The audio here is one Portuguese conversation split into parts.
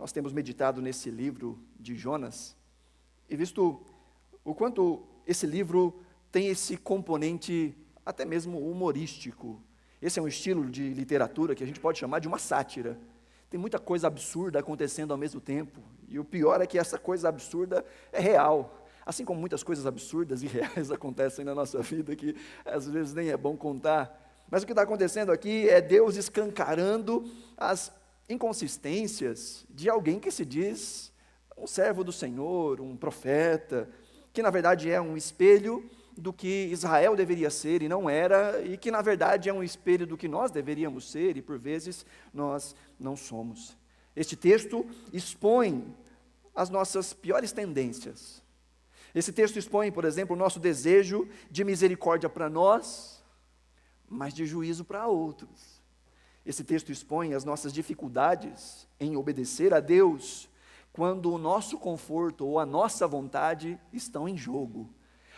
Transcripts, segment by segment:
nós temos meditado nesse livro de Jonas e visto o quanto esse livro tem esse componente até mesmo humorístico. Esse é um estilo de literatura que a gente pode chamar de uma sátira. Tem muita coisa absurda acontecendo ao mesmo tempo, e o pior é que essa coisa absurda é real, assim como muitas coisas absurdas e reais acontecem na nossa vida, que às vezes nem é bom contar. Mas o que está acontecendo aqui é Deus escancarando as inconsistências de alguém que se diz um servo do Senhor, um profeta, que na verdade é um espelho do que Israel deveria ser e não era, e que na verdade é um espelho do que nós deveríamos ser e por vezes nós não somos. Este texto expõe as nossas piores tendências. Esse texto expõe, por exemplo, o nosso desejo de misericórdia para nós, mas de juízo para outros. Esse texto expõe as nossas dificuldades em obedecer a Deus, quando o nosso conforto ou a nossa vontade estão em jogo.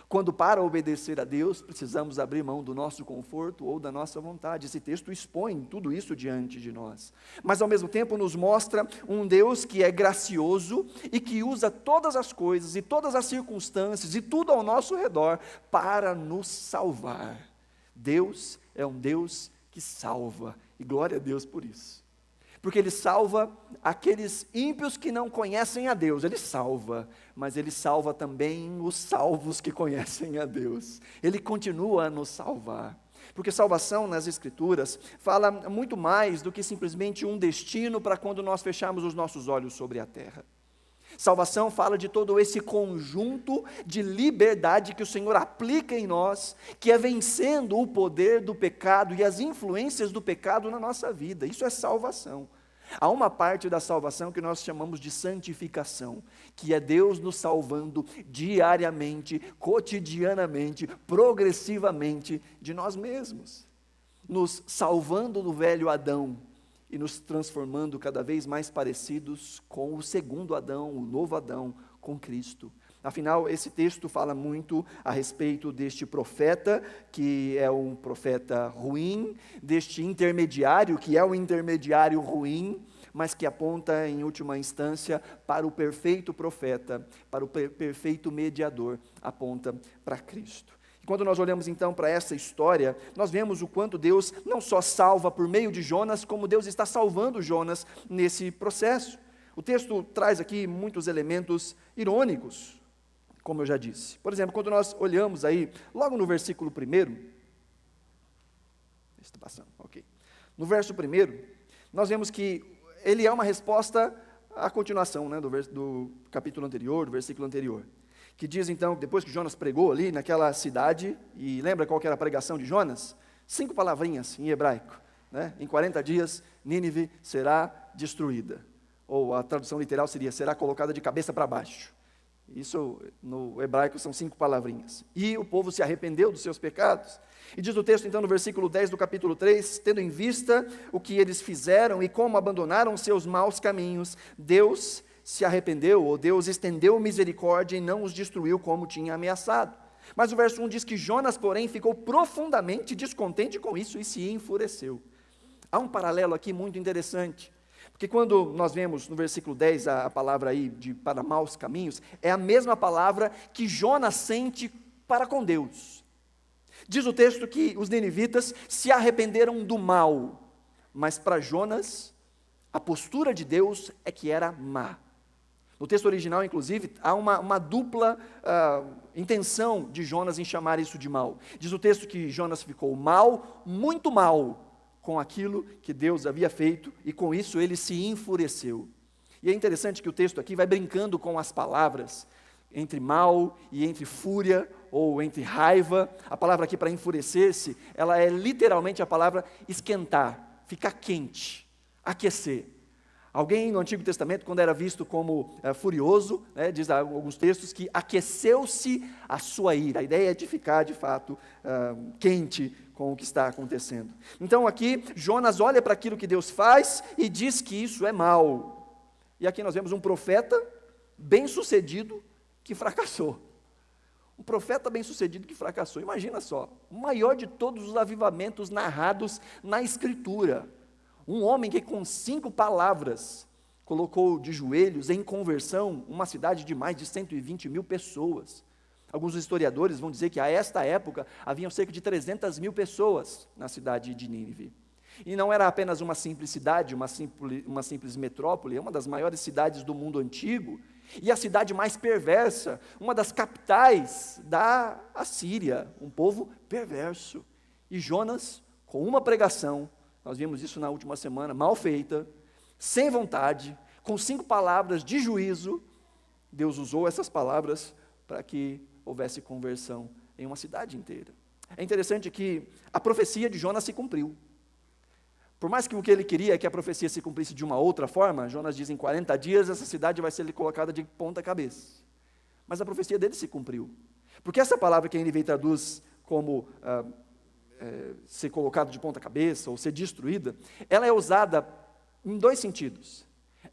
Quando para obedecer a Deus, precisamos abrir mão do nosso conforto ou da nossa vontade. Esse texto expõe tudo isso diante de nós. Mas ao mesmo tempo nos mostra um Deus que é gracioso e que usa todas as coisas e todas as circunstâncias e tudo ao nosso redor para nos salvar. Deus é um Deus que salva, e glória a Deus por isso. Porque Ele salva aqueles ímpios que não conhecem a Deus, Ele salva, mas Ele salva também os salvos que conhecem a Deus. Ele continua a nos salvar, porque salvação nas Escrituras fala muito mais do que simplesmente um destino para quando nós fecharmos os nossos olhos sobre a terra. Salvação fala de todo esse conjunto de liberdade que o Senhor aplica em nós, que é vencendo o poder do pecado e as influências do pecado na nossa vida. Isso é salvação. Há uma parte da salvação que nós chamamos de santificação, que é Deus nos salvando diariamente, cotidianamente, progressivamente de nós mesmos, nos salvando do velho Adão, e nos transformando cada vez mais parecidos com o segundo Adão, o novo Adão, com Cristo. Afinal, esse texto fala muito a respeito deste profeta, que é um profeta ruim, deste intermediário, que é um intermediário ruim, mas que aponta em última instância para o perfeito profeta, para o perfeito mediador, aponta para Cristo. Quando nós olhamos então para essa história, nós vemos o quanto Deus não só salva por meio de Jonas, como Deus está salvando Jonas nesse processo. O texto traz aqui muitos elementos irônicos, como eu já disse. Por exemplo, quando nós olhamos aí, logo no versículo 1, está passando, ok. No verso 1, nós vemos que ele é uma resposta à continuação, né, do capítulo anterior, do versículo anterior. Que diz então, depois que Jonas pregou ali naquela cidade, e lembra qual que era a pregação de Jonas? 5 palavrinhas em hebraico, né? Em 40 dias, Nínive será destruída, ou a tradução literal seria, será colocada de cabeça para baixo. Isso no hebraico são 5 palavrinhas. E o povo se arrependeu dos seus pecados. E diz o texto então no versículo 10 do capítulo 3, tendo em vista o que eles fizeram e como abandonaram seus maus caminhos, Deus se arrependeu, ou Deus estendeu misericórdia e não os destruiu como tinha ameaçado. Mas o verso 1 diz que Jonas, porém, ficou profundamente descontente com isso e se enfureceu. Há um paralelo aqui muito interessante, porque quando nós vemos no versículo 10 a palavra aí de para maus caminhos, é a mesma palavra que Jonas sente para com Deus. Diz o texto que os ninivitas se arrependeram do mal, mas para Jonas, a postura de Deus é que era má. No texto original, inclusive, há uma dupla intenção de Jonas em chamar isso de mal. Diz o texto que Jonas ficou mal, muito mal, com aquilo que Deus havia feito, e com isso ele se enfureceu. E é interessante que o texto aqui vai brincando com as palavras, entre mal e entre fúria, ou entre raiva. A palavra aqui para enfurecer-se, ela é literalmente a palavra esquentar, ficar quente, aquecer. Alguém no Antigo Testamento, quando era visto como furioso, né, diz alguns textos que aqueceu-se a sua ira. A ideia é de ficar, de fato, quente com o que está acontecendo. Então aqui, Jonas olha para aquilo que Deus faz e diz que isso é mal. E aqui nós vemos um profeta bem-sucedido que fracassou. Um profeta bem-sucedido que fracassou. Imagina só, o maior de todos os avivamentos narrados na Escritura. Um homem que com 5 palavras colocou de joelhos em conversão uma cidade de mais de 120 mil pessoas. Alguns historiadores vão dizer que a esta época haviam cerca de 300 mil pessoas na cidade de Nínive. E não era apenas uma simples cidade, uma simples metrópole, é uma das maiores cidades do mundo antigo, e a cidade mais perversa, uma das capitais da Assíria, um povo perverso. E Jonas, com uma pregação, nós vimos isso na última semana, mal feita, sem vontade, com 5 palavras de juízo, Deus usou essas palavras para que houvesse conversão em uma cidade inteira. É interessante que a profecia de Jonas se cumpriu. Por mais que o que ele queria é que a profecia se cumprisse de uma outra forma, Jonas diz, em 40 dias essa cidade vai ser colocada de ponta cabeça. Mas a profecia dele se cumpriu. Porque essa palavra que a NVI traduz como ser colocado de ponta cabeça ou ser destruída, ela é usada em 2 sentidos.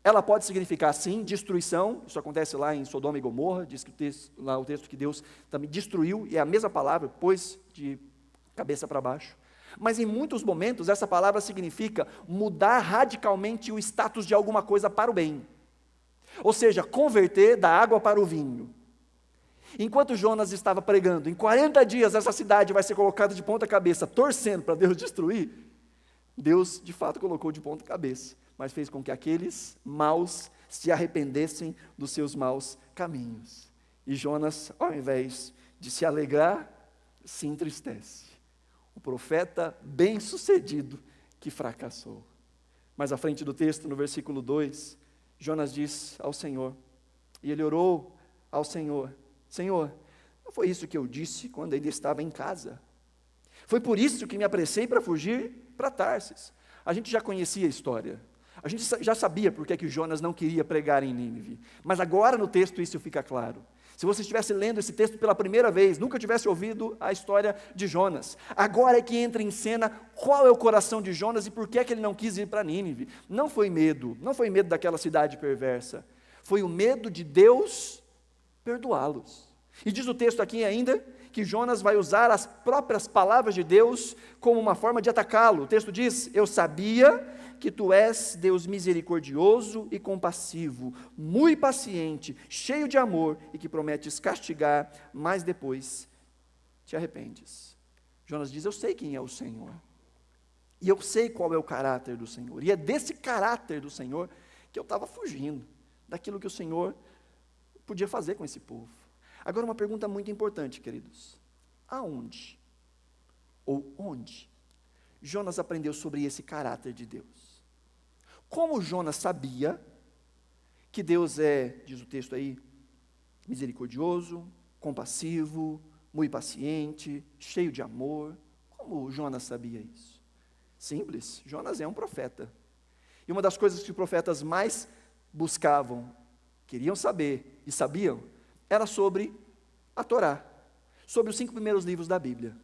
Ela pode significar, sim, destruição, isso acontece lá em Sodoma e Gomorra, diz que o texto que Deus também destruiu, e é a mesma palavra, pôs de cabeça para baixo. Mas em muitos momentos essa palavra significa mudar radicalmente o status de alguma coisa para o bem. Ou seja, converter da água para o vinho. Enquanto Jonas estava pregando, em 40 dias essa cidade vai ser colocada de ponta cabeça, torcendo para Deus destruir, Deus de fato colocou de ponta cabeça, mas fez com que aqueles maus se arrependessem dos seus maus caminhos. E Jonas, ao invés de se alegrar, se entristece. O profeta bem-sucedido que fracassou. Mais à frente do texto, no versículo 2, Jonas diz ao Senhor, e ele orou ao Senhor, Senhor, não foi isso que eu disse quando ele estava em casa? Foi por isso que me apressei para fugir para Tarsis. A gente já conhecia a história. A gente já sabia por que Jonas não queria pregar em Nínive. Mas agora no texto isso fica claro. Se você estivesse lendo esse texto pela primeira vez, nunca tivesse ouvido a história de Jonas, agora é que entra em cena qual é o coração de Jonas e por que ele não quis ir para Nínive. Não foi medo daquela cidade perversa, foi o medo de Deus perdoá-los. E diz o texto aqui ainda que Jonas vai usar as próprias palavras de Deus como uma forma de atacá-lo. O texto diz, eu sabia que tu és Deus misericordioso e compassivo, muito paciente, cheio de amor e que prometes castigar, mas depois te arrependes. Jonas diz, eu sei quem é o Senhor, e eu sei qual é o caráter do Senhor, e é desse caráter do Senhor que eu estava fugindo, daquilo que o Senhor podia fazer com esse povo. Agora uma pergunta muito importante, queridos, aonde ou onde Jonas aprendeu sobre esse caráter de Deus? Como Jonas sabia que Deus é, diz o texto aí, misericordioso, compassivo, muito paciente, cheio de amor? Como Jonas sabia isso? Simples, Jonas é um profeta. E uma das coisas que os profetas mais buscavam, queriam saber e sabiam, era sobre a Torá, sobre os 5 primeiros livros da Bíblia.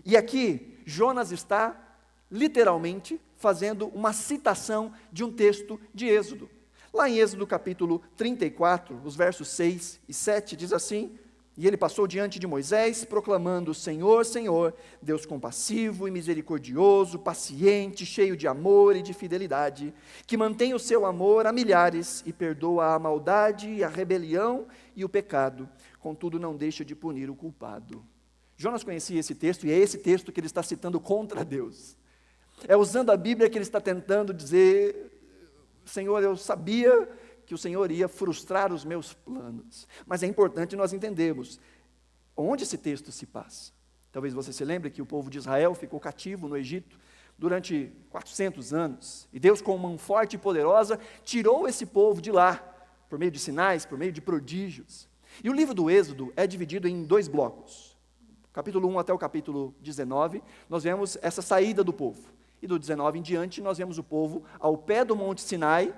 E aqui, Jonas está literalmente fazendo uma citação de um texto de Êxodo. Lá em Êxodo capítulo 34, os versos 6 e 7, diz assim, e ele passou diante de Moisés, proclamando, Senhor, Senhor, Deus compassivo e misericordioso, paciente, cheio de amor e de fidelidade, que mantém o seu amor a milhares e perdoa a maldade, a rebelião e o pecado, contudo não deixa de punir o culpado. Jonas conhecia esse texto e é esse texto que ele está citando contra Deus. É usando a Bíblia que ele está tentando dizer, Senhor, eu sabia que o Senhor ia frustrar os meus planos. Mas é importante nós entendermos onde esse texto se passa. Talvez você se lembre que o povo de Israel ficou cativo no Egito durante 400 anos. E Deus, com uma mão forte e poderosa, tirou esse povo de lá, por meio de sinais, por meio de prodígios. E o livro do Êxodo é dividido em 2 blocos. Capítulo 1 até o capítulo 19, nós vemos essa saída do povo. E do 19 em diante, nós vemos o povo ao pé do Monte Sinai,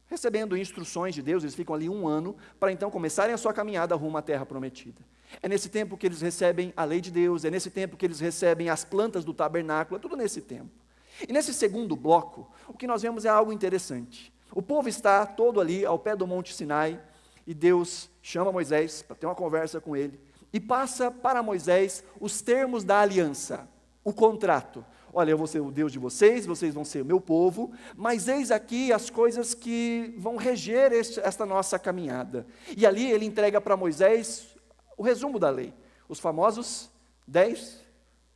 recebendo instruções de Deus. Eles ficam ali 1 ano, para então começarem a sua caminhada rumo à terra prometida. É nesse tempo que eles recebem a lei de Deus, é nesse tempo que eles recebem as plantas do tabernáculo, é tudo nesse tempo. E nesse segundo bloco, o que nós vemos é algo interessante. O povo está todo ali ao pé do Monte Sinai, e Deus chama Moisés para ter uma conversa com ele, e passa para Moisés os termos da aliança, o contrato, olha, eu vou ser o Deus de vocês, vocês vão ser o meu povo, mas eis aqui as coisas que vão reger esta nossa caminhada. E ali ele entrega para Moisés o resumo da lei, os famosos 10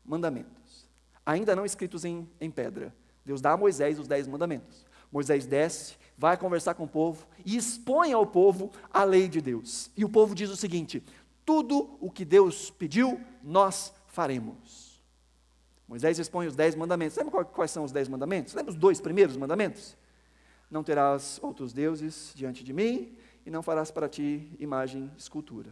mandamentos, ainda não escritos em pedra. Deus dá a Moisés os 10 mandamentos. Moisés desce, vai conversar com o povo e expõe ao povo a lei de Deus. E o povo diz o seguinte: tudo o que Deus pediu, nós faremos. Moisés expõe os 10 mandamentos. Lembra quais são os 10 mandamentos? Lembra os 2 primeiros mandamentos? Não terás outros deuses diante de mim, e não farás para ti imagem, escultura.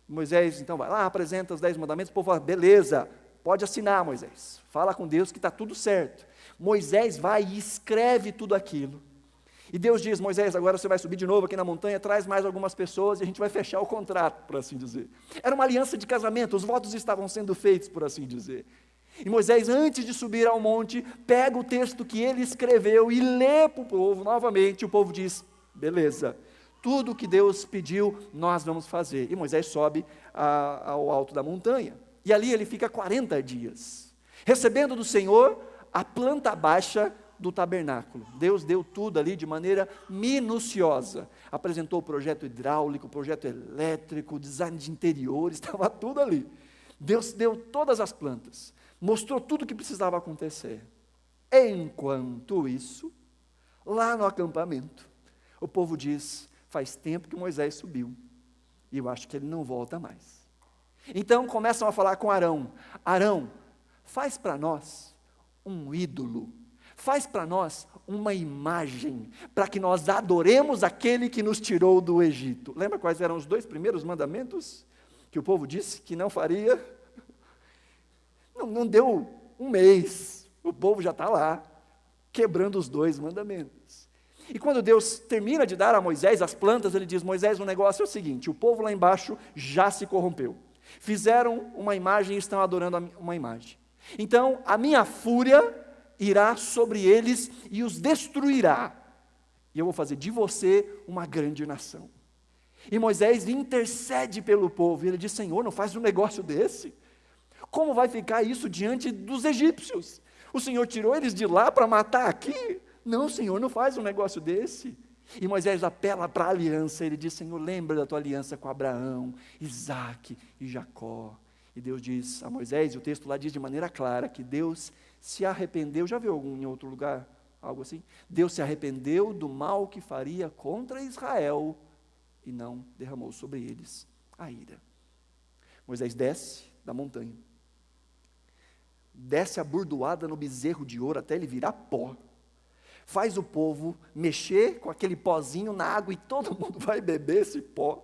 Moisés então vai lá, apresenta os 10 mandamentos, o povo fala, beleza, pode assinar, Moisés, fala com Deus que está tudo certo. Moisés vai e escreve tudo aquilo, e Deus diz, Moisés, agora você vai subir de novo aqui na montanha, traz mais algumas pessoas, e a gente vai fechar o contrato, por assim dizer. Era uma aliança de casamento, os votos estavam sendo feitos, por assim dizer. E Moisés, antes de subir ao monte, pega o texto que ele escreveu, e lê para o povo novamente, o povo diz, beleza, tudo que Deus pediu, nós vamos fazer. E Moisés sobe ao alto da montanha. E ali ele fica 40 dias, recebendo do Senhor a planta baixa do tabernáculo. Deus deu tudo ali de maneira minuciosa. Apresentou o projeto hidráulico, o projeto elétrico, o design de interiores, estava tudo ali. Deus deu todas as plantas, mostrou tudo o que precisava acontecer. Enquanto isso, lá no acampamento, o povo diz, faz tempo que Moisés subiu, e eu acho que ele não volta mais. Então começam a falar com Arão, Arão, faz para nós um ídolo, faz para nós uma imagem, para que nós adoremos aquele que nos tirou do Egito. Lembra quais eram os 2 primeiros mandamentos, que o povo disse que não faria? Não deu um mês, o povo já está lá, quebrando os 2 mandamentos. E quando Deus termina de dar a Moisés as plantas, ele diz, Moisés, o negócio é o seguinte, o povo lá embaixo já se corrompeu, fizeram uma imagem e estão adorando uma imagem, então a minha fúria irá sobre eles e os destruirá, e eu vou fazer de você uma grande nação. E Moisés intercede pelo povo, e ele diz, Senhor, não faz um negócio desse, como vai ficar isso diante dos egípcios? O Senhor tirou eles de lá para matar aqui? Não, Senhor, não faz um negócio desse. E Moisés apela para a aliança, ele diz, Senhor, lembra da tua aliança com Abraão, Isaque e Jacó. E Deus diz a Moisés, e o texto lá diz de maneira clara, que Deus se arrependeu, já viu em outro lugar, algo assim? Deus se arrependeu do mal que faria contra Israel, e não derramou sobre eles a ira. Moisés desce da montanha, desce a bordoada no bezerro de ouro, até ele virar pó, faz o povo mexer com aquele pozinho na água, e todo mundo vai beber esse pó,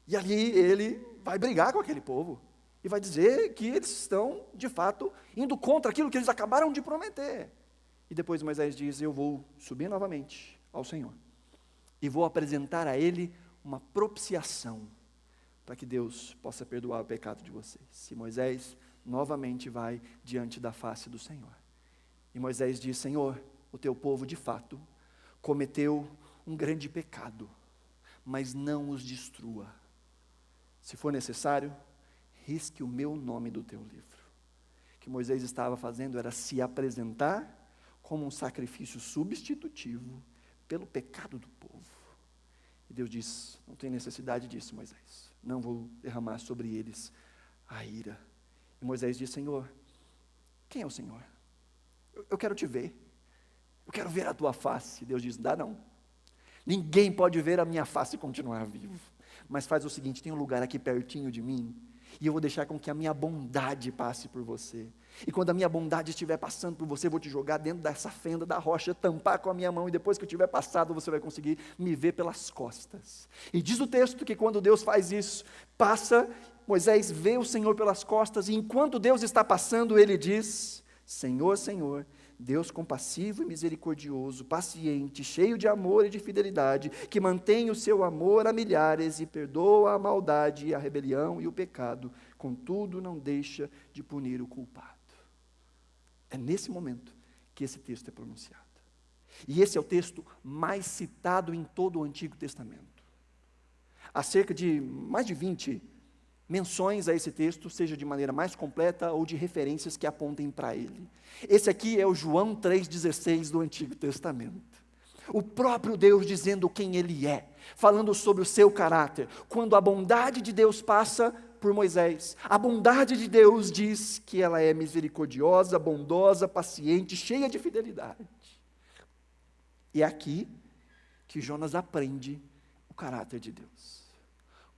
e ali ele vai brigar com aquele povo, e vai dizer que eles estão, de fato, indo contra aquilo que eles acabaram de prometer. E depois Moisés diz, eu vou subir novamente ao Senhor, e vou apresentar a Ele uma propiciação, para que Deus possa perdoar o pecado de vocês. E Moisés novamente vai diante da face do Senhor. E Moisés diz, Senhor, o teu povo de fato cometeu um grande pecado, mas não os destrua. Se for necessário, risque o meu nome do teu livro. O que Moisés estava fazendo era se apresentar como um sacrifício substitutivo pelo pecado do povo. E Deus diz, não tem necessidade disso, Moisés, não vou derramar sobre eles a ira. E Moisés diz, Senhor, quem é o Senhor? Eu quero te ver, eu quero ver a tua face. Deus diz, dá não, ninguém pode ver a minha face e continuar vivo, mas faz o seguinte, tem um lugar aqui pertinho de mim, e eu vou deixar com que a minha bondade passe por você, e quando a minha bondade estiver passando por você, eu vou te jogar dentro dessa fenda da rocha, tampar com a minha mão, e depois que eu tiver passado, você vai conseguir me ver pelas costas. E diz o texto que quando Deus faz isso, passa, Moisés vê o Senhor pelas costas, e enquanto Deus está passando, ele diz, Senhor, Senhor, Deus compassivo e misericordioso, paciente, cheio de amor e de fidelidade, que mantém o seu amor a milhares e perdoa a maldade, a rebelião e o pecado, contudo não deixa de punir o culpado. É nesse momento que esse texto é pronunciado. E esse é o texto mais citado em todo o Antigo Testamento. Há cerca de mais de 20 menções a esse texto, seja de maneira mais completa ou de referências que apontem para ele. Esse aqui é o João 3,16 do Antigo Testamento. O próprio Deus dizendo quem Ele é, falando sobre o seu caráter. Quando a bondade de Deus passa por Moisés, a bondade de Deus diz que ela é misericordiosa, bondosa, paciente, cheia de fidelidade. E é aqui que Jonas aprende o caráter de Deus.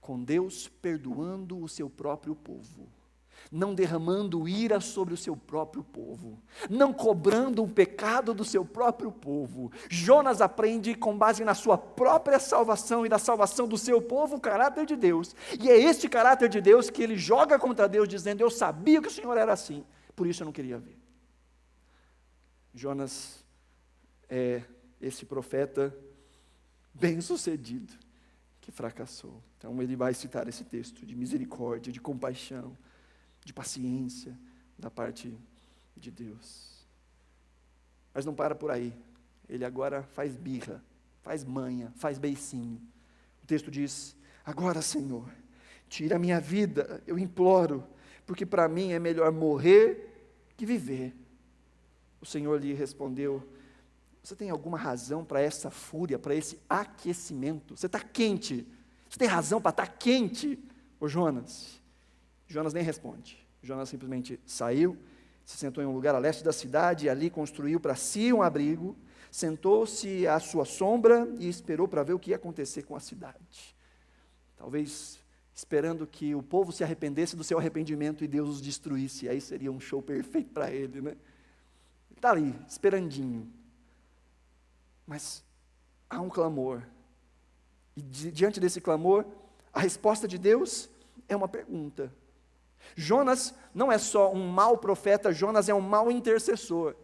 Com Deus perdoando o seu próprio povo, não derramando ira sobre o seu próprio povo, não cobrando o pecado do seu próprio povo. Jonas aprende, com base na sua própria salvação e na salvação do seu povo, o caráter de Deus. E é este caráter de Deus que ele joga contra Deus, dizendo: eu sabia que o Senhor era assim, por isso eu não queria ver. Jonas é esse profeta bem-sucedido que fracassou. Então ele vai citar esse texto de misericórdia, de compaixão, de paciência da parte de Deus. Mas não para por aí. Ele agora faz birra, faz manha, faz beicinho. O texto diz: agora, Senhor, tira a minha vida, eu imploro, porque para mim é melhor morrer que viver. O Senhor lhe respondeu: você tem alguma razão para essa fúria, para esse aquecimento? Você está quente. Você tem razão para estar quente, ô Jonas? Jonas nem responde. Jonas simplesmente saiu, se sentou em um lugar a leste da cidade, e ali construiu para si um abrigo, sentou-se à sua sombra e esperou para ver o que ia acontecer com a cidade. Talvez esperando que o povo se arrependesse do seu arrependimento e Deus os destruísse. Aí seria um show perfeito para ele, né? Ele está ali, esperandinho. Mas há um clamor. E diante desse clamor, a resposta de Deus é uma pergunta. Jonas não é só um mau profeta, Jonas é um mau intercessor.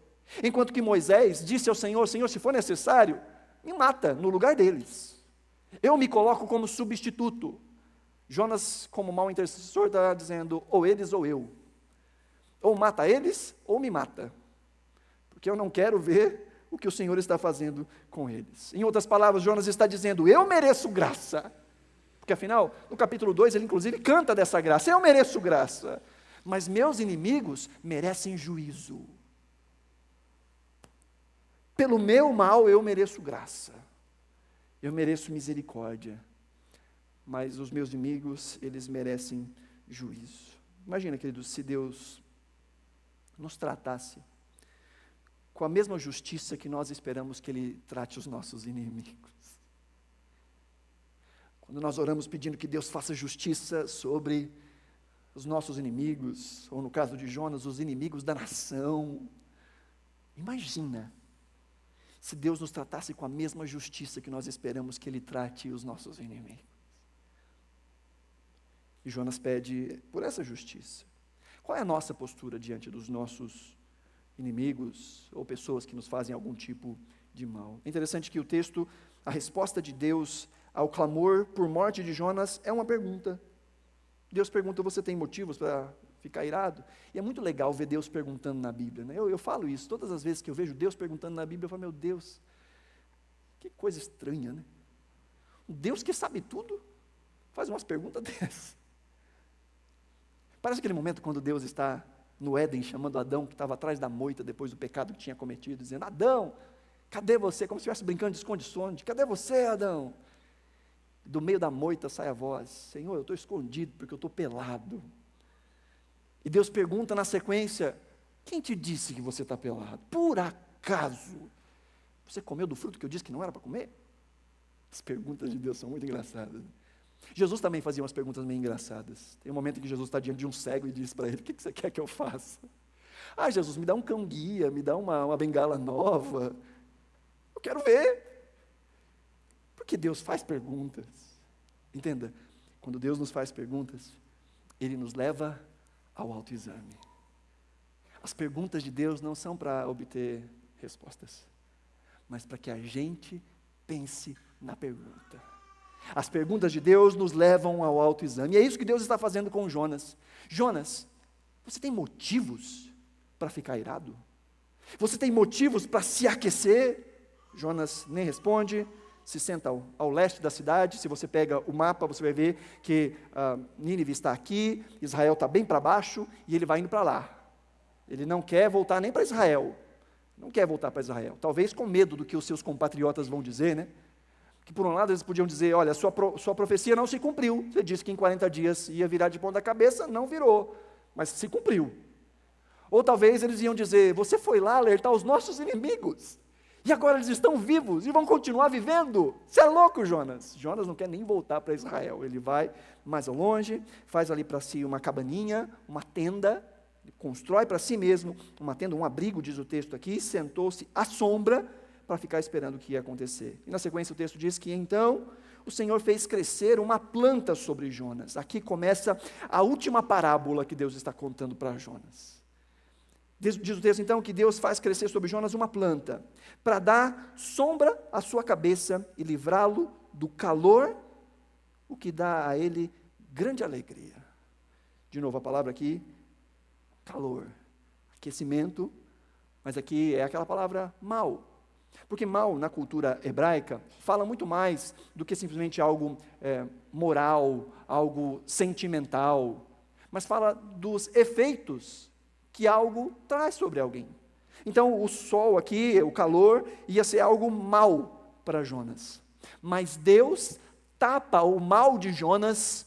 Enquanto que Moisés disse ao Senhor: Senhor, se for necessário, me mata no lugar deles. Eu me coloco como substituto. Jonas, como mau intercessor, está dizendo: ou eles ou eu. Ou mata eles, ou me mata. Porque eu não quero ver o que o Senhor está fazendo com eles. Em outras palavras, Jonas está dizendo: eu mereço graça. Porque afinal, no capítulo 2, ele inclusive canta dessa graça: eu mereço graça, mas meus inimigos merecem juízo. Pelo meu mal eu mereço graça, eu mereço misericórdia, mas os meus inimigos, eles merecem juízo. Imagina, queridos, se Deus nos tratasse com a mesma justiça que nós esperamos que Ele trate os nossos inimigos. Quando nós oramos pedindo que Deus faça justiça sobre os nossos inimigos, ou no caso de Jonas, os inimigos da nação, imagina se Deus nos tratasse com a mesma justiça que nós esperamos que Ele trate os nossos inimigos. E Jonas pede por essa justiça. Qual é a nossa postura diante dos nossos inimigos ou pessoas que nos fazem algum tipo de mal? É interessante que o texto, a resposta de Deus ao clamor por morte de Jonas é uma pergunta. Deus pergunta: você tem motivos para ficar irado? E é muito legal ver Deus perguntando na Bíblia, né? Eu falo isso, todas as vezes que eu vejo Deus perguntando na Bíblia, eu falo: meu Deus, que coisa estranha, né? Um Deus que sabe tudo, faz umas perguntas dessas. Parece aquele momento quando Deus está no Éden, chamando Adão, que estava atrás da moita, depois do pecado que tinha cometido, dizendo: Adão, cadê você? Como se estivesse brincando de esconde-esconde. Cadê você, Adão? Do meio da moita sai a voz: Senhor, eu estou escondido porque eu estou pelado. E Deus pergunta na sequência: quem te disse que você está pelado? Por acaso você comeu do fruto que eu disse que não era para comer? As perguntas de Deus são muito engraçadas. Jesus também fazia umas perguntas meio engraçadas. Tem um momento em que Jesus está diante de um cego e diz para ele: o que você quer que eu faça? Ah, Jesus, me dá um cão-guia, me dá uma bengala nova. Eu quero ver. Porque Deus faz perguntas. Entenda, quando Deus nos faz perguntas, Ele nos leva ao autoexame. As perguntas de Deus não são para obter respostas, mas para que a gente pense na pergunta. As perguntas de Deus nos levam ao autoexame. E é isso que Deus está fazendo com Jonas. Jonas, você tem motivos para ficar irado? Você tem motivos para se aquecer? Jonas nem responde, se senta ao leste da cidade. Se você pega o mapa, você vai ver que Nínive está aqui, Israel está bem para baixo, e ele vai indo para lá. Ele não quer voltar nem para Israel, não quer voltar para Israel, talvez com medo do que os seus compatriotas vão dizer, né? Que por um lado eles podiam dizer, olha, sua profecia não se cumpriu, você disse que em 40 dias ia virar de ponta cabeça, não virou, mas se cumpriu. Ou talvez eles iam dizer, você foi lá alertar os nossos inimigos, e agora eles estão vivos, e vão continuar vivendo, você é louco, Jonas. Jonas não quer nem voltar para Israel, ele vai mais ao longe, faz ali para si uma cabaninha, uma tenda, constrói para si mesmo uma tenda, um abrigo, diz o texto aqui, sentou-se à sombra, para ficar esperando o que ia acontecer. E na sequência o texto diz que então o Senhor fez crescer uma planta sobre Jonas. Aqui começa a última parábola que Deus está contando para Jonas. Diz o texto então que Deus faz crescer sobre Jonas uma planta, para dar sombra à sua cabeça e livrá-lo do calor, o que dá a ele grande alegria. De novo a palavra aqui, calor, aquecimento, mas aqui é aquela palavra mal. Porque mal, na cultura hebraica, fala muito mais do que simplesmente algo moral, algo sentimental, mas fala dos efeitos que algo traz sobre alguém. Então, o sol aqui, o calor, ia ser algo mal para Jonas. Mas Deus tapa o mal de Jonas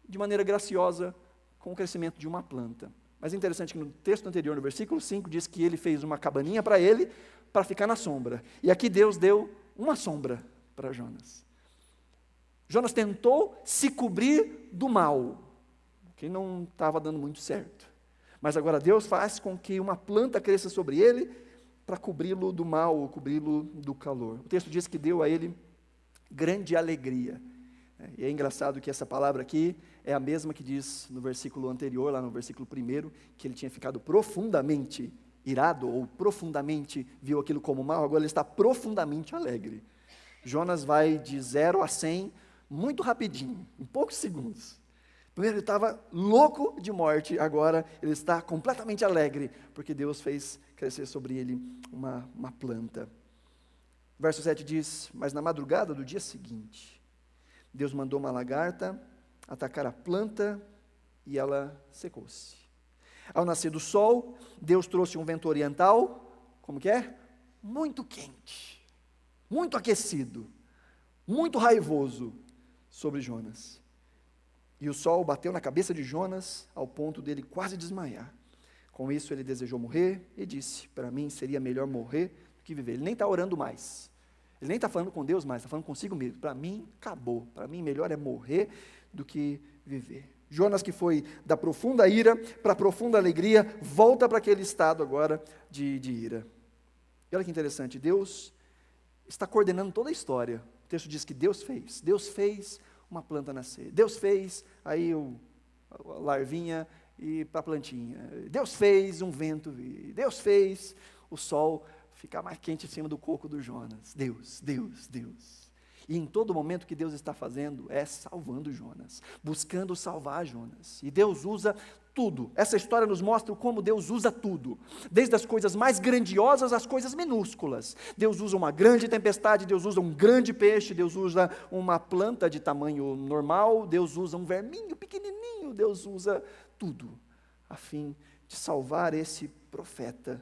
de maneira graciosa com o crescimento de uma planta. Mas é interessante que no texto anterior, no versículo 5, diz que ele fez uma cabaninha para ele, para ficar na sombra. E aqui Deus deu uma sombra para Jonas. Jonas tentou se cobrir do mal, que não estava dando muito certo. Mas agora Deus faz com que uma planta cresça sobre ele, para cobri-lo do mal, ou cobri-lo do calor. O texto diz que deu a ele grande alegria. E é engraçado que essa palavra aqui é a mesma que diz no versículo anterior, lá no versículo 1, que ele tinha ficado profundamente irado, ou profundamente viu aquilo como mal, agora ele está profundamente alegre. Jonas vai de 0 a 100 muito rapidinho, em poucos segundos. Primeiro ele estava louco de morte, agora ele está completamente alegre, porque Deus fez crescer sobre ele uma planta. Verso 7 diz, mas na madrugada do dia seguinte, Deus mandou uma lagarta atacar a planta e ela secou-se. Ao nascer do sol, Deus trouxe um vento oriental, como que é? Muito quente, muito aquecido, muito raivoso sobre Jonas. E o sol bateu na cabeça de Jonas, ao ponto dele quase desmaiar. Com isso ele desejou morrer e disse, para mim seria melhor morrer do que viver. Ele nem está orando mais, ele nem está falando com Deus mais, está falando consigo mesmo. Para mim, acabou, para mim melhor é morrer do que viver. Jonas, que foi da profunda ira para a profunda alegria, volta para aquele estado agora de ira. E olha que interessante, Deus está coordenando toda a história. O texto diz que Deus fez uma planta nascer, Deus fez aí a larvinha e para a plantinha, Deus fez um vento vir, Deus fez o sol ficar mais quente em cima do coco do Jonas. Deus. E em todo momento o que Deus está fazendo é salvando Jonas, buscando salvar Jonas. E Deus usa tudo. Essa história nos mostra como Deus usa tudo, desde as coisas mais grandiosas às coisas minúsculas. Deus usa uma grande tempestade, Deus usa um grande peixe, Deus usa uma planta de tamanho normal, Deus usa um verminho pequenininho, Deus usa tudo, a fim de salvar esse profeta.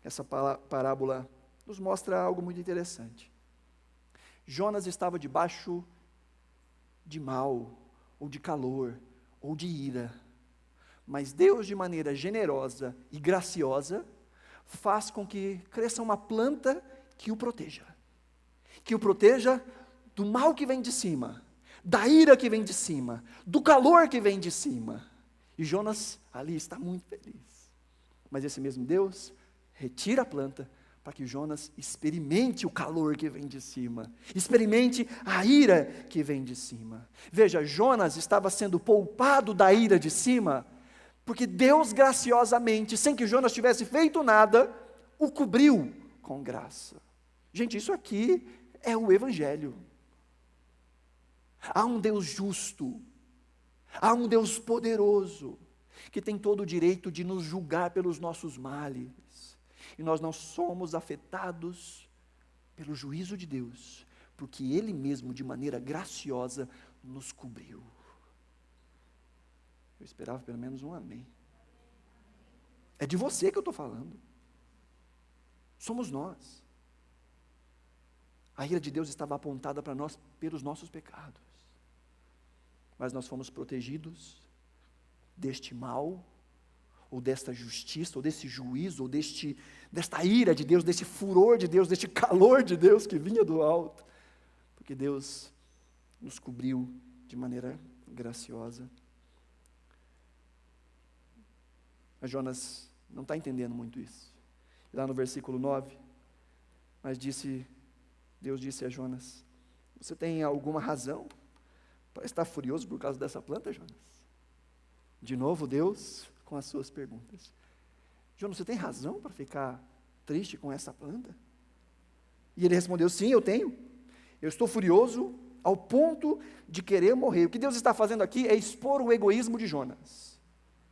Essa parábola nos mostra algo muito interessante. Jonas estava debaixo de mal, ou de calor, ou de ira. Mas Deus, de maneira generosa e graciosa, faz com que cresça uma planta que o proteja. Que o proteja do mal que vem de cima, da ira que vem de cima, do calor que vem de cima. E Jonas ali está muito feliz. Mas esse mesmo Deus retira a planta, para que Jonas experimente o calor que vem de cima, experimente a ira que vem de cima. Veja, Jonas estava sendo poupado da ira de cima, porque Deus graciosamente, sem que Jonas tivesse feito nada, o cobriu com graça. Gente, isso aqui é o Evangelho. Há um Deus justo, há um Deus poderoso, que tem todo o direito de nos julgar pelos nossos males. E nós não somos afetados pelo juízo de Deus, porque Ele mesmo, de maneira graciosa, nos cobriu. Eu esperava pelo menos um amém. É de você que eu estou falando. Somos nós. A ira de Deus estava apontada para nós pelos nossos pecados. Mas nós fomos protegidos deste mal, ou desta justiça, ou desse juízo, ou desta ira de Deus, desse furor de Deus, deste calor de Deus que vinha do alto. Porque Deus nos cobriu de maneira graciosa. Mas Jonas não está entendendo muito isso. Lá no versículo 9, mas Deus disse a Jonas: você tem alguma razão para estar furioso por causa dessa planta, Jonas? De novo Deus com as suas perguntas. Jonas, você tem razão para ficar triste com essa planta? E ele respondeu: sim, eu tenho. Eu estou furioso ao ponto de querer morrer. O que Deus está fazendo aqui é expor o egoísmo de Jonas.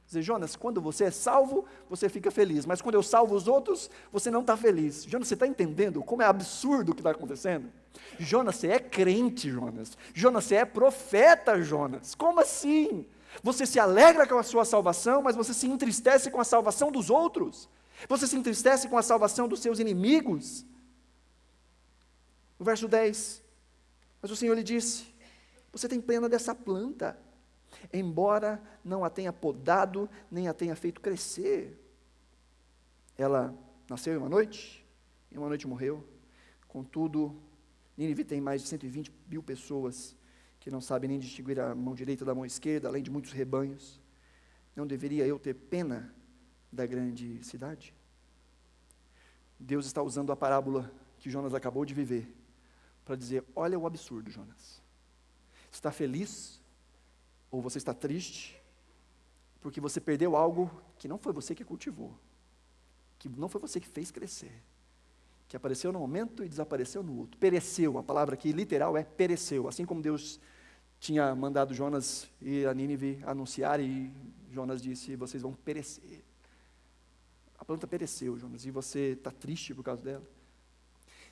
Dizer: Jonas, quando você é salvo, você fica feliz, mas quando eu salvo os outros, você não está feliz. Jonas, você está entendendo como é absurdo o que está acontecendo? Jonas, você é crente, Jonas. Jonas, você é profeta, Jonas. Como assim? Você se alegra com a sua salvação, mas você se entristece com a salvação dos outros. Você se entristece com a salvação dos seus inimigos. No verso 10, mas o Senhor lhe disse: você tem pena dessa planta, embora não a tenha podado, nem a tenha feito crescer. Ela nasceu em uma noite morreu. Contudo, Nínive tem mais de 120 mil pessoas que não sabem nem distinguir a mão direita da mão esquerda, além de muitos rebanhos. Não deveria eu ter pena da grande cidade? Deus está usando a parábola que Jonas acabou de viver para dizer: olha o absurdo, Jonas. Você está feliz ou você está triste porque você perdeu algo que não foi você que cultivou, que não foi você que fez crescer, que apareceu num momento e desapareceu no outro. Pereceu, a palavra aqui literal é pereceu, assim como Deus tinha mandado Jonas ir a Nínive anunciar, e Jonas disse: vocês vão perecer. A planta pereceu, Jonas, e você está triste por causa dela.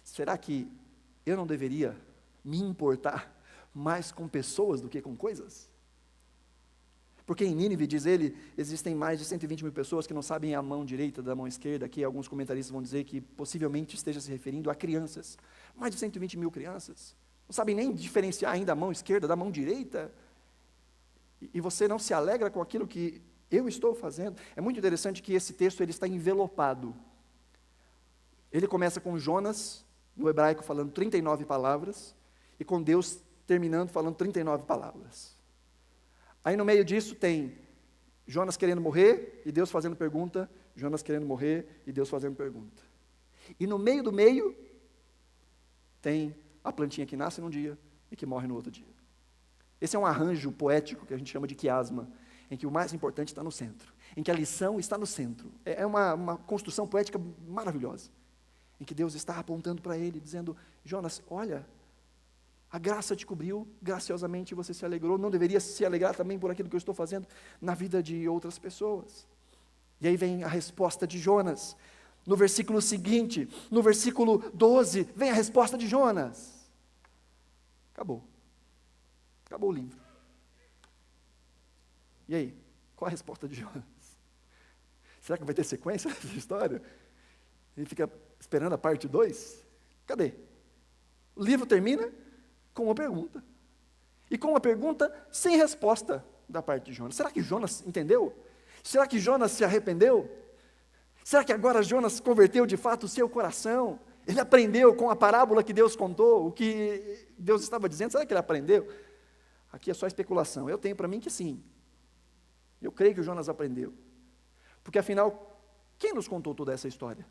Será que eu não deveria me importar mais com pessoas do que com coisas? Porque em Nínive, diz ele, existem mais de 120 mil pessoas que não sabem a mão direita da mão esquerda. Aqui alguns comentaristas vão dizer que possivelmente esteja se referindo a crianças. Mais de 120 mil crianças. Não sabem nem diferenciar ainda a mão esquerda da mão direita. E você não se alegra com aquilo que eu estou fazendo. É muito interessante que esse texto ele está envelopado. Ele começa com Jonas, no hebraico, falando 39 palavras, e com Deus terminando falando 39 palavras. Aí no meio disso tem Jonas querendo morrer e Deus fazendo pergunta, Jonas querendo morrer e Deus fazendo pergunta. E no meio do meio tem a plantinha que nasce num dia e que morre no outro dia. Esse é um arranjo poético que a gente chama de quiasma, em que o mais importante está no centro, em que a lição está no centro. É uma construção poética maravilhosa, em que Deus está apontando para ele, dizendo: Jonas, olha, a graça te cobriu, graciosamente você se alegrou, não deveria se alegrar também por aquilo que eu estou fazendo na vida de outras pessoas? E aí vem a resposta de Jonas, no versículo seguinte, no versículo 12, vem a resposta de Jonas. Acabou o livro. E aí, qual a resposta de Jonas? Será que vai ter sequência nessa história? Ele fica esperando a parte 2? Cadê? O livro termina com uma pergunta. E com uma pergunta sem resposta da parte de Jonas. Será que Jonas entendeu? Será que Jonas se arrependeu? Será que agora Jonas converteu de fato o seu coração? Ele aprendeu com a parábola que Deus contou, o que Deus estava dizendo? Será que ele aprendeu? Aqui é só especulação. Eu tenho para mim que sim. Eu creio que o Jonas aprendeu. Porque afinal, quem nos contou toda essa história?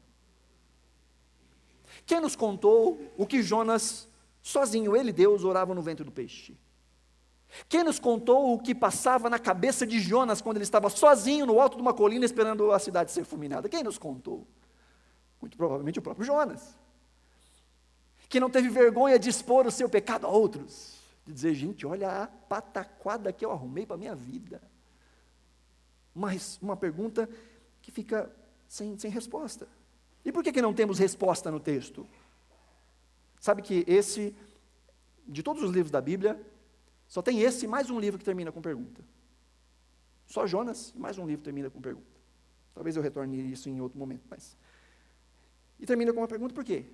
Quem nos contou o que Jonas, sozinho, ele e Deus, oravam no ventre do peixe? Quem nos contou o que passava na cabeça de Jonas quando ele estava sozinho no alto de uma colina esperando a cidade ser fulminada? Quem nos contou? Muito provavelmente o próprio Jonas, que não teve vergonha de expor o seu pecado a outros, de dizer: gente, olha a pataquada que eu arrumei para a minha vida. Mas uma pergunta que fica sem resposta. E por que não temos resposta no texto? Sabe que esse de todos os livros da Bíblia, só tem esse e mais um livro que termina com pergunta. Só Jonas e mais um livro termina com pergunta. Talvez eu retorne isso em outro momento, mas... E termina com uma pergunta, por quê?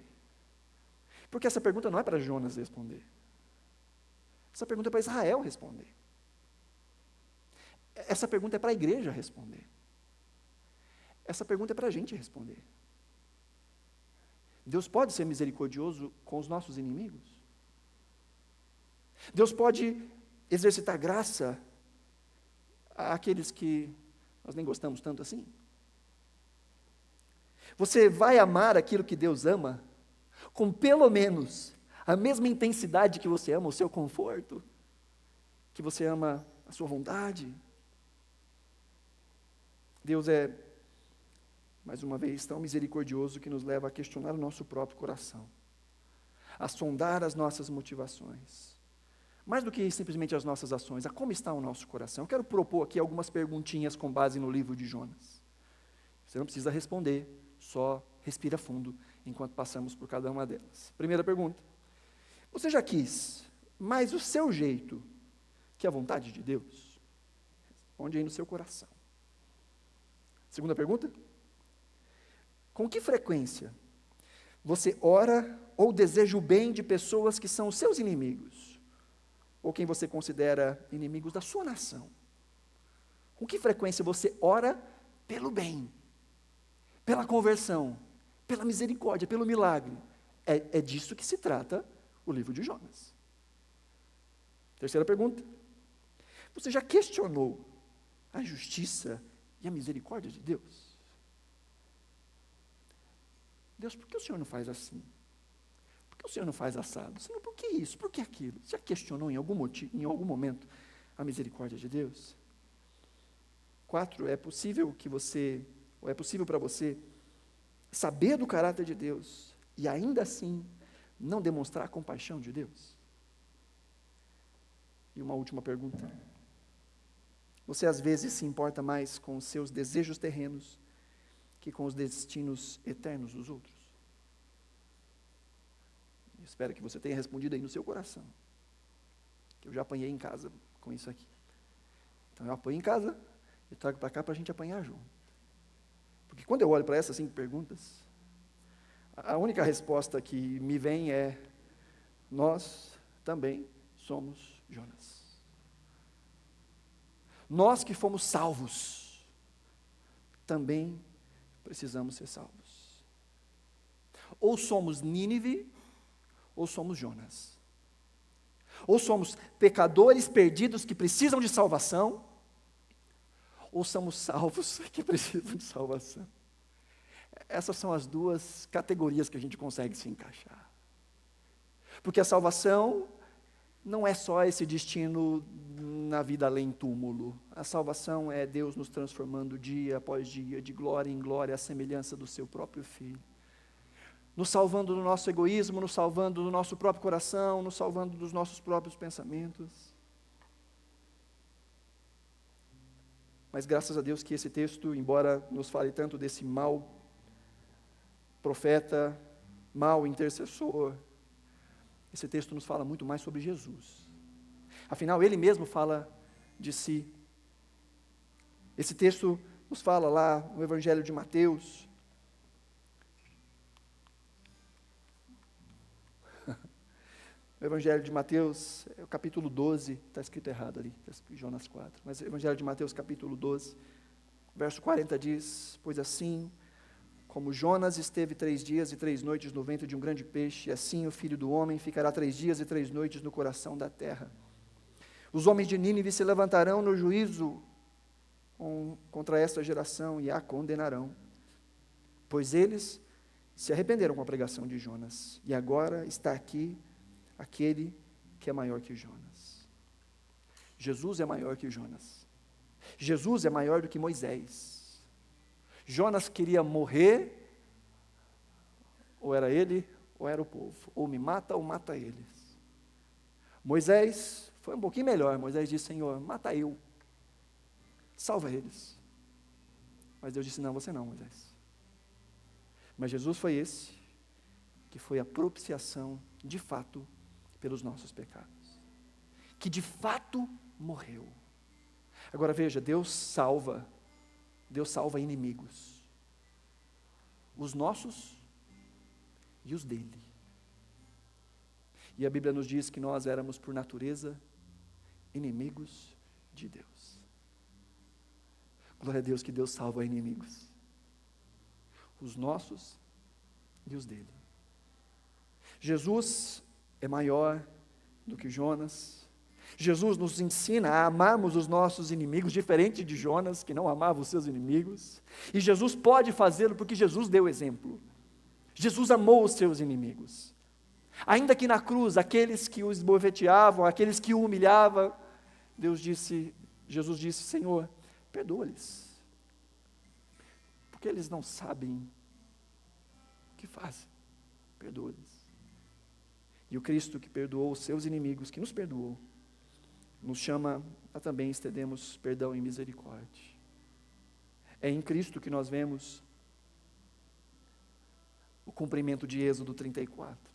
Porque essa pergunta não é para Jonas responder. Essa pergunta é para Israel responder. Essa pergunta é para a igreja responder. Essa pergunta é para a gente responder. Deus pode ser misericordioso com os nossos inimigos? Deus pode exercitar graça àqueles que nós nem gostamos tanto assim? Você vai amar aquilo que Deus ama com pelo menos a mesma intensidade que você ama o seu conforto, que você ama a sua vontade? Deus é, mais uma vez, tão misericordioso que nos leva a questionar o nosso próprio coração, a sondar as nossas motivações, mais do que simplesmente as nossas ações, a como está o nosso coração. Eu quero propor aqui algumas perguntinhas com base no livro de Jonas. Você não precisa responder, só respira fundo enquanto passamos por cada uma delas. Primeira pergunta: você já quis mais o seu jeito que a vontade de Deus? Responde aí no seu coração. Segunda pergunta: com que frequência você ora ou deseja o bem de pessoas que são os seus inimigos, ou quem você considera inimigos da sua nação? Com que frequência você ora pelo bem, pela conversão, pela misericórdia, pelo milagre? É disso que se trata o livro de Jonas. Terceira pergunta: você já questionou a justiça e a misericórdia de Deus? Deus, por que o Senhor não faz assim? Por que o Senhor não faz assado? Senhor, por que isso? Por que aquilo? Você já questionou em algum momento a misericórdia de Deus? 4, é possível para você saber do caráter de Deus e ainda assim não demonstrar a compaixão de Deus? E uma última pergunta: você às vezes se importa mais com os seus desejos terrenos que com os destinos eternos dos outros? Eu espero que você tenha respondido aí no seu coração, que eu já apanhei em casa com isso aqui. Então eu apanho em casa e trago para cá para a gente apanhar junto. Porque quando eu olho para essas 5 perguntas, a única resposta que me vem é: nós também somos Jonas. Nós que fomos salvos, também precisamos ser salvos. Ou somos Nínive, ou somos Jonas. Ou somos pecadores perdidos que precisam de salvação, ou somos salvos que precisam de salvação. Essas são as 2 categorias que a gente consegue se encaixar. Porque a salvação não é só esse destino na vida além túmulo. A salvação é Deus nos transformando dia após dia, de glória em glória, à semelhança do seu próprio Filho. Nos salvando do nosso egoísmo, nos salvando do nosso próprio coração, nos salvando dos nossos próprios pensamentos. Mas graças a Deus que esse texto, embora nos fale tanto desse mau profeta, mau intercessor, esse texto nos fala muito mais sobre Jesus. Afinal, ele mesmo fala de si. Esse texto nos fala lá no Evangelho de Mateus. O Evangelho de Mateus, é o capítulo 12, está escrito errado ali, está escrito Jonas 4, mas o Evangelho de Mateus, capítulo 12, verso 40 diz: pois assim como Jonas esteve 3 dias e 3 noites no ventre de um grande peixe, assim o Filho do Homem ficará 3 dias e 3 noites no coração da terra. Os homens de Nínive se levantarão no juízo contra esta geração e a condenarão, pois eles se arrependeram com a pregação de Jonas, e agora está aqui aquele que é maior que Jonas. Jesus é maior que Jonas. Jesus é maior do que Moisés. Jonas queria morrer, ou era ele, ou era o povo. Ou me mata, ou mata eles. Moisés foi um pouquinho melhor. Moisés disse: Senhor, mata eu. Salva eles. Mas Deus disse: não, você não, Moisés. Mas Jesus foi esse, que foi a propiciação, de fato, pelos nossos pecados, que de fato morreu. Agora veja, Deus salva inimigos, os nossos e os dele. E a Bíblia nos diz que nós éramos por natureza inimigos de Deus. Glória a Deus que Deus salva inimigos, os nossos e os dele. Jesus é maior do que Jonas. Jesus nos ensina a amarmos os nossos inimigos, diferente de Jonas, que não amava os seus inimigos. E Jesus pode fazê-lo porque Jesus deu exemplo. Jesus amou os seus inimigos. Ainda que na cruz, aqueles que o esbofeteavam, aqueles que o humilhavam, Jesus disse, Senhor, perdoa-lhes, porque eles não sabem o que fazem, perdoa-lhes. E o Cristo que perdoou os seus inimigos, que nos perdoou, nos chama a também estendemos perdão e misericórdia. É em Cristo que nós vemos o cumprimento de Êxodo 34.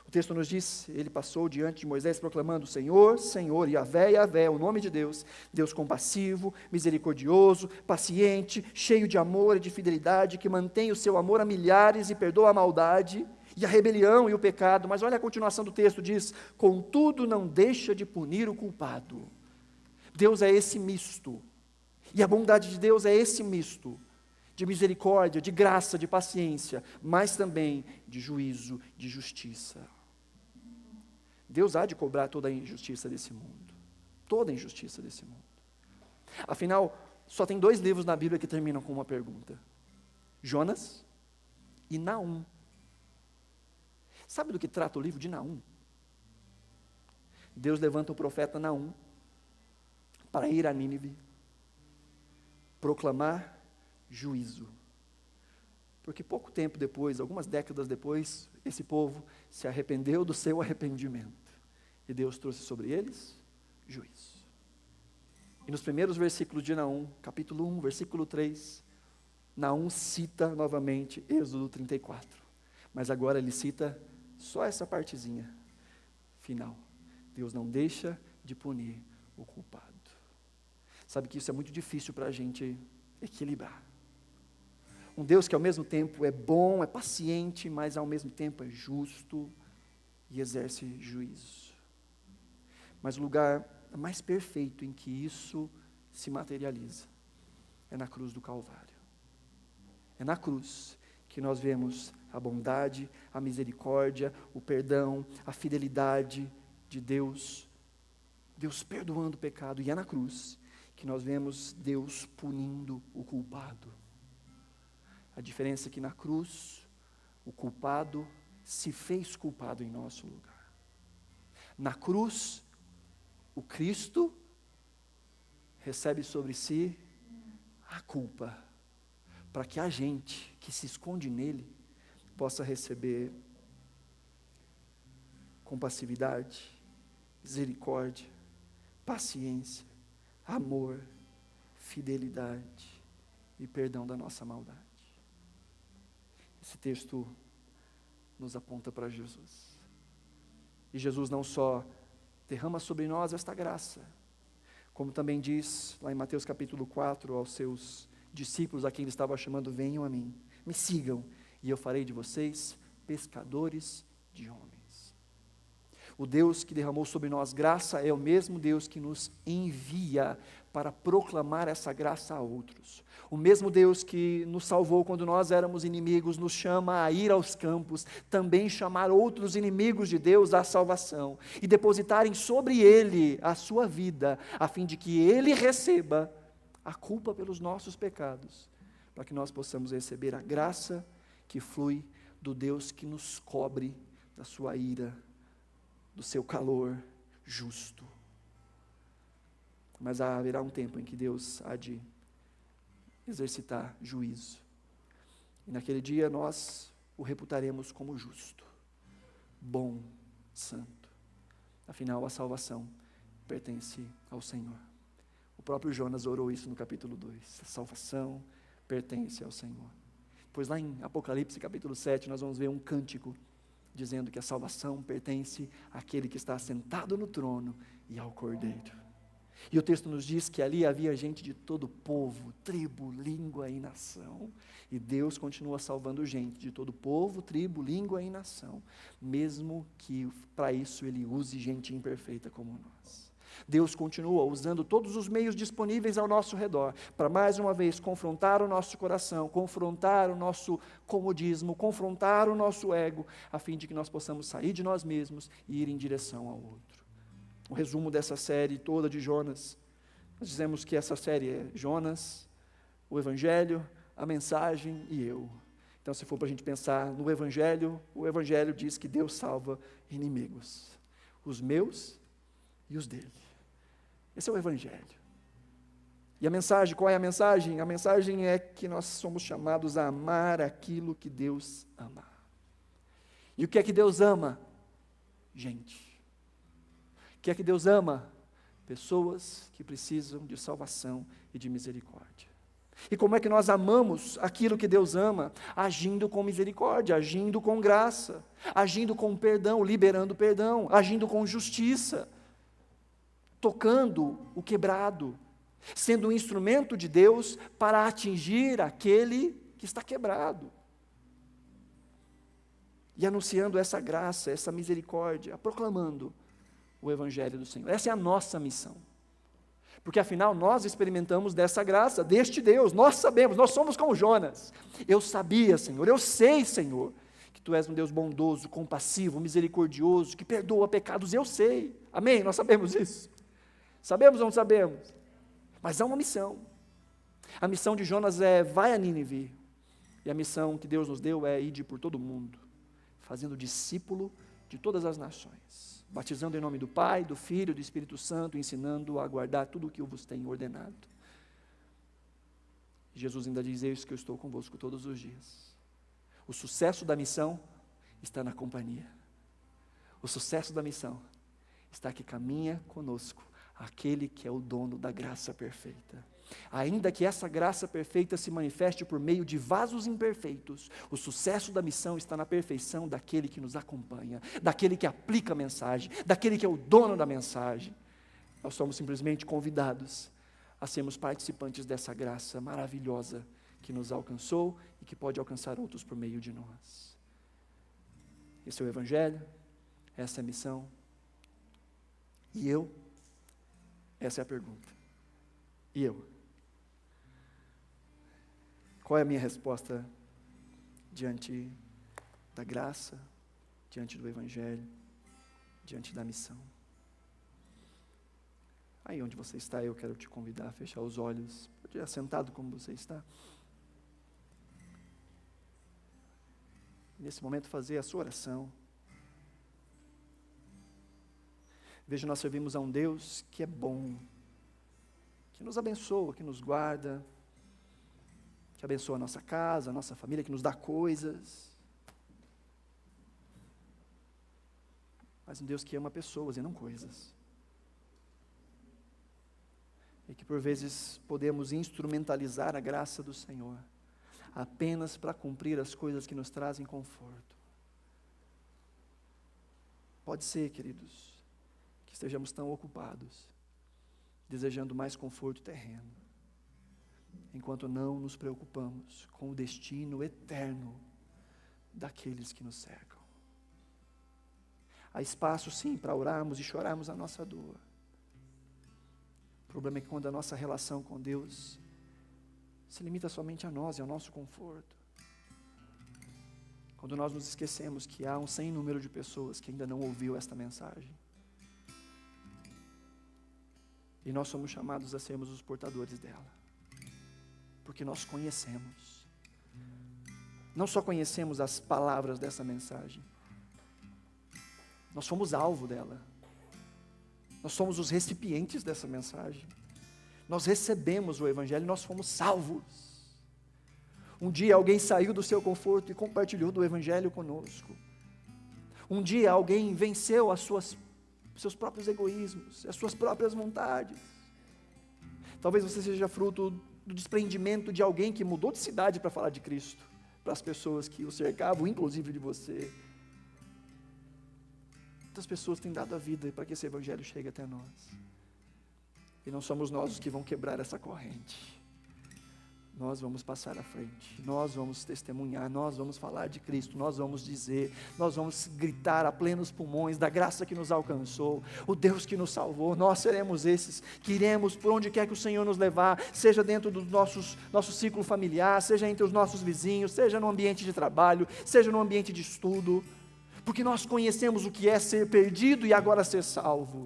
O texto nos diz, ele passou diante de Moisés proclamando, Senhor, Senhor, Yahvé, Yahvé, o nome de Deus, Deus compassivo, misericordioso, paciente, cheio de amor e de fidelidade, que mantém o seu amor a milhares e perdoa a maldade e a rebelião e o pecado. Mas olha a continuação do texto, diz, contudo não deixa de punir o culpado. Deus é esse misto, e a bondade de Deus é esse misto, de misericórdia, de graça, de paciência, mas também de juízo, de justiça. Deus há de cobrar toda a injustiça desse mundo. Toda a injustiça desse mundo. Afinal, só tem 2 livros na Bíblia que terminam com uma pergunta. Jonas e Naum. Sabe do que trata o livro de Naum? Deus levanta o profeta Naum para ir a Nínive, proclamar juízo. Porque pouco tempo depois, algumas décadas depois, esse povo se arrependeu do seu arrependimento. E Deus trouxe sobre eles juízo. E nos primeiros versículos de Naum, capítulo 1, versículo 3, Naum cita novamente Êxodo 34. Mas agora ele cita só essa partezinha final. Deus não deixa de punir o culpado. Sabe que isso é muito difícil para a gente equilibrar. Um Deus que ao mesmo tempo é bom, é paciente, mas ao mesmo tempo é justo e exerce juízo. Mas o lugar mais perfeito em que isso se materializa é na cruz do Calvário. É na cruz que nós vemos a bondade, a misericórdia, o perdão, a fidelidade de Deus, Deus perdoando o pecado, e é na cruz que nós vemos Deus punindo o culpado. A diferença é que na cruz, o culpado se fez culpado em nosso lugar. Na cruz, o Cristo recebe sobre si a culpa, para que a gente que se esconde nele, possa receber compassividade, misericórdia, paciência, amor, fidelidade e perdão da nossa maldade. Esse texto nos aponta para Jesus. E Jesus não só derrama sobre nós esta graça, como também diz lá em Mateus capítulo 4 aos seus discípulos, a quem ele estava chamando, venham a mim, me sigam, e eu farei de vocês pescadores de homens. O Deus que derramou sobre nós graça é o mesmo Deus que nos envia para proclamar essa graça a outros. O mesmo Deus que nos salvou quando nós éramos inimigos, nos chama a ir aos campos, também chamar outros inimigos de Deus à salvação, e depositarem sobre Ele a sua vida, a fim de que Ele receba a culpa pelos nossos pecados, para que nós possamos receber a graça que flui do Deus que nos cobre da sua ira, do seu calor justo. Mas haverá um tempo em que Deus há de exercitar juízo. E naquele dia nós o reputaremos como justo, bom, santo. Afinal, a salvação pertence ao Senhor. O próprio Jonas orou isso no capítulo 2. A salvação pertence ao Senhor. Pois lá em Apocalipse capítulo 7 nós vamos ver um cântico dizendo que a salvação pertence àquele que está sentado no trono e ao Cordeiro. E o texto nos diz que ali havia gente de todo povo, tribo, língua e nação. E Deus continua salvando gente de todo povo, tribo, língua e nação, mesmo que para isso Ele use gente imperfeita como nós. Deus continua usando todos os meios disponíveis ao nosso redor, para mais uma vez confrontar o nosso coração, confrontar o nosso comodismo, confrontar o nosso ego, a fim de que nós possamos sair de nós mesmos e ir em direção ao outro. O resumo dessa série toda de Jonas, nós dizemos que essa série é Jonas, o Evangelho, a mensagem e eu. Então, se for para a gente pensar no Evangelho, o Evangelho diz que Deus salva inimigos, os meus e os dele. Esse é o Evangelho. E a mensagem, qual é a mensagem? A mensagem é que nós somos chamados a amar aquilo que Deus ama. E o que é que Deus ama? Gente. O que é que Deus ama? Pessoas que precisam de salvação e de misericórdia. E como é que nós amamos aquilo que Deus ama? Agindo com misericórdia, agindo com graça, agindo com perdão, liberando perdão, agindo com justiça, tocando o quebrado, sendo um instrumento de Deus para atingir aquele que está quebrado. E anunciando essa graça, essa misericórdia, proclamando o Evangelho do Senhor. Essa é a nossa missão. Porque afinal nós experimentamos dessa graça, deste Deus, nós sabemos, nós somos como Jonas. Eu sabia, Senhor, eu sei, Senhor, que Tu és um Deus bondoso, compassivo, misericordioso, que perdoa pecados, eu sei. Amém? Nós sabemos isso. Sabemos ou não sabemos? Mas há uma missão. A missão de Jonas é, vai a Nínive. E a missão que Deus nos deu é ir por todo o mundo, fazendo discípulo de todas as nações, batizando em nome do Pai, do Filho e do Espírito Santo, ensinando a guardar tudo o que eu vos tenho ordenado. Jesus ainda diz, eis que eu estou convosco todos os dias. O sucesso da missão está na companhia. O sucesso da missão está que caminha conosco aquele que é o dono da graça perfeita. Ainda que essa graça perfeita se manifeste por meio de vasos imperfeitos, o sucesso da missão está na perfeição daquele que nos acompanha, daquele que aplica a mensagem, daquele que é o dono da mensagem. Nós somos simplesmente convidados a sermos participantes dessa graça maravilhosa que nos alcançou e que pode alcançar outros por meio de nós. Esse é o Evangelho, essa é a missão. E eu? Essa é a pergunta. E eu? Qual é a minha resposta diante da graça, diante do Evangelho, diante da missão? Aí onde você está, eu quero te convidar a fechar os olhos, pode ir sentado como você está. Nesse momento fazer a sua oração. Veja, nós servimos a um Deus que é bom, que nos abençoa, que nos guarda, que abençoa a nossa casa, a nossa família, que nos dá coisas. Mas um Deus que ama pessoas e não coisas. E que por vezes podemos instrumentalizar a graça do Senhor apenas para cumprir as coisas que nos trazem conforto. Pode ser, queridos, que estejamos tão ocupados, desejando mais conforto terreno, enquanto não nos preocupamos com o destino eterno daqueles que nos cercam. Há espaço sim para orarmos e chorarmos a nossa dor. O problema é que quando a nossa relação com Deus se limita somente a nós e ao nosso conforto, quando nós nos esquecemos que há um sem número de pessoas que ainda não ouviu esta mensagem, e nós somos chamados a sermos os portadores dela, porque nós conhecemos, não só conhecemos as palavras dessa mensagem, nós somos alvo dela, nós somos os recipientes dessa mensagem, nós recebemos o Evangelho, nós fomos salvos. Um dia alguém saiu do seu conforto e compartilhou do Evangelho conosco. Um dia alguém venceu seus próprios egoísmos, as suas próprias vontades. Talvez você seja fruto do desprendimento de alguém que mudou de cidade para falar de Cristo, para as pessoas que o cercavam, inclusive de você. Quantas pessoas têm dado a vida para que esse evangelho chegue até nós? E não somos nós os que vão quebrar essa corrente. Nós vamos passar à frente, nós vamos testemunhar, nós vamos falar de Cristo, nós vamos dizer, nós vamos gritar a plenos pulmões da graça que nos alcançou, o Deus que nos salvou. Nós seremos esses que iremos por onde quer que o Senhor nos levar, seja dentro do nosso ciclo familiar, seja entre os nossos vizinhos, seja no ambiente de trabalho, seja no ambiente de estudo, porque nós conhecemos o que é ser perdido e agora ser salvo.